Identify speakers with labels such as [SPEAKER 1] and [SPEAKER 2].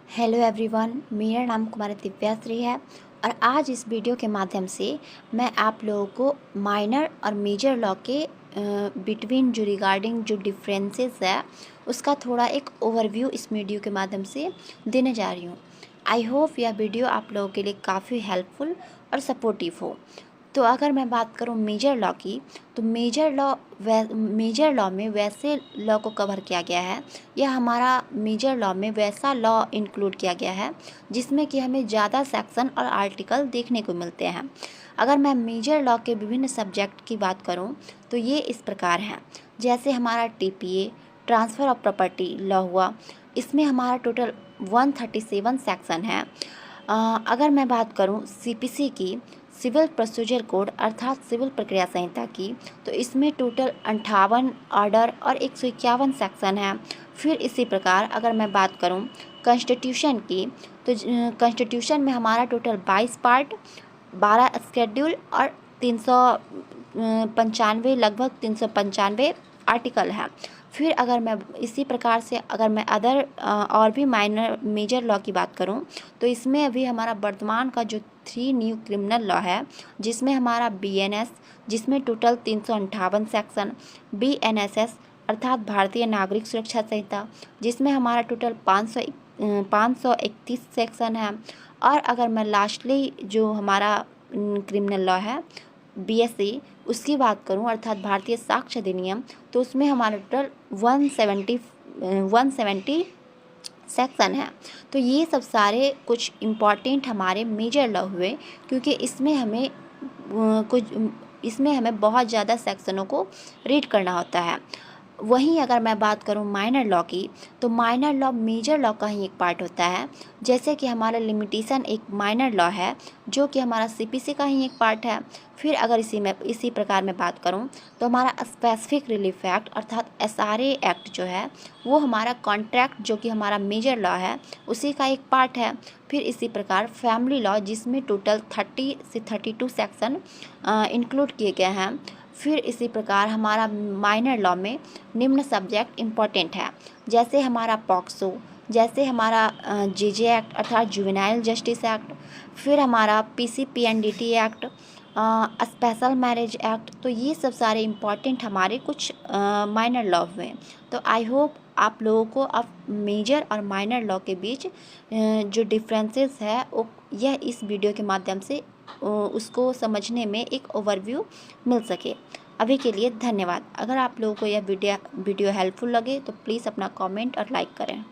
[SPEAKER 1] Hello everyone, मेरा नाम कुमारी दिव्याश्री है और आज इस वीडियो के माध्यम से मैं आप लोगों को माइनर और मेजर लॉ के बिटवीन जो रिगार्डिंग जो डिफरेंसेस है उसका थोड़ा एक ओवरव्यू इस वीडियो के माध्यम से देने जा रही हूँ। आई होप यह वीडियो आप लोगों के लिए काफ़ी हेल्पफुल और सपोर्टिव हो। तो अगर मैं बात करूं मेजर लॉ की, तो मेजर लॉ में वैसे लॉ को कवर किया गया है या हमारा मेजर लॉ में वैसा लॉ इंक्लूड किया गया है जिसमें कि हमें ज़्यादा सेक्शन और आर्टिकल देखने को मिलते हैं। अगर मैं मेजर लॉ के विभिन्न सब्जेक्ट की बात करूं तो ये इस प्रकार हैं। जैसे हमारा TPA transfer of property law हुआ, इसमें हमारा टोटल 137 सेक्शन है। अगर मैं बात करूं सीपीसी की, सिविल प्रोसीजर कोड अर्थात सिविल प्रक्रिया संहिता की, तो इसमें टोटल 58 ऑर्डर और 151 सेक्शन है। फिर इसी प्रकार अगर मैं बात करूं कॉन्स्टिट्यूशन की, तो कॉन्स्टिट्यूशन में हमारा टोटल 22 पार्ट, 12 स्केड्यूल और 395 लगभग 395 आर्टिकल है। फिर अगर मैं इसी प्रकार से अगर मैं अदर और भी माइनर मेजर लॉ की बात करूं, तो इसमें अभी हमारा वर्तमान का जो 3 न्यू क्रिमिनल लॉ है, जिसमें हमारा बीएनएस जिसमें टोटल 358 सेक्शन, बीएनएसएस अर्थात भारतीय नागरिक सुरक्षा संहिता जिसमें हमारा टोटल 531 सेक्शन है। और अगर मैं लास्टली जो हमारा क्रिमिनल लॉ है बीएससी उसकी बात करूं अर्थात भारतीय साक्ष्य अधिनियम, तो उसमें हमारा टोटल 170 सेक्शन है। तो ये सब सारे कुछ इम्पॉर्टेंट हमारे मेजर लॉ हुए, क्योंकि इसमें हमें बहुत ज़्यादा सेक्शनों को रीड करना होता है। वहीं अगर मैं बात करूं माइनर लॉ की, तो माइनर लॉ मेजर लॉ का ही एक पार्ट होता है। जैसे कि हमारा लिमिटेशन एक माइनर लॉ है जो कि हमारा सीपीसी का ही एक पार्ट है। फिर अगर इसी प्रकार में बात करूं तो हमारा स्पेसिफिक रिलीफ एक्ट अर्थात एसआरए एक्ट जो है वो हमारा कॉन्ट्रैक्ट जो कि हमारा मेजर लॉ है उसी का एक पार्ट है। फिर इसी प्रकार फैमिली लॉ जिसमें टोटल 30 से 32 सेक्शन इंक्लूड किए गए हैं। फिर इसी प्रकार हमारा माइनर लॉ में निम्न सब्जेक्ट इम्पॉर्टेंट है, जैसे हमारा पॉक्सो, जैसे हमारा जेजे एक्ट अर्थात जुवेनाइल जस्टिस एक्ट, फिर हमारा PCPNDT act, special marriage act. तो ये सब सारे इम्पॉर्टेंट हमारे कुछ माइनर लॉ हुए। तो आई होप आप लोगों को अब मेजर और माइनर लॉ के बीच जो डिफरेंसेस है वो यह इस वीडियो के माध्यम से उसको समझने में एक ओवरव्यू मिल सके। अभी के लिए धन्यवाद। अगर आप लोगों को यह वीडियो हेल्पफुल लगे तो प्लीज़ अपना कमेंट और लाइक करें।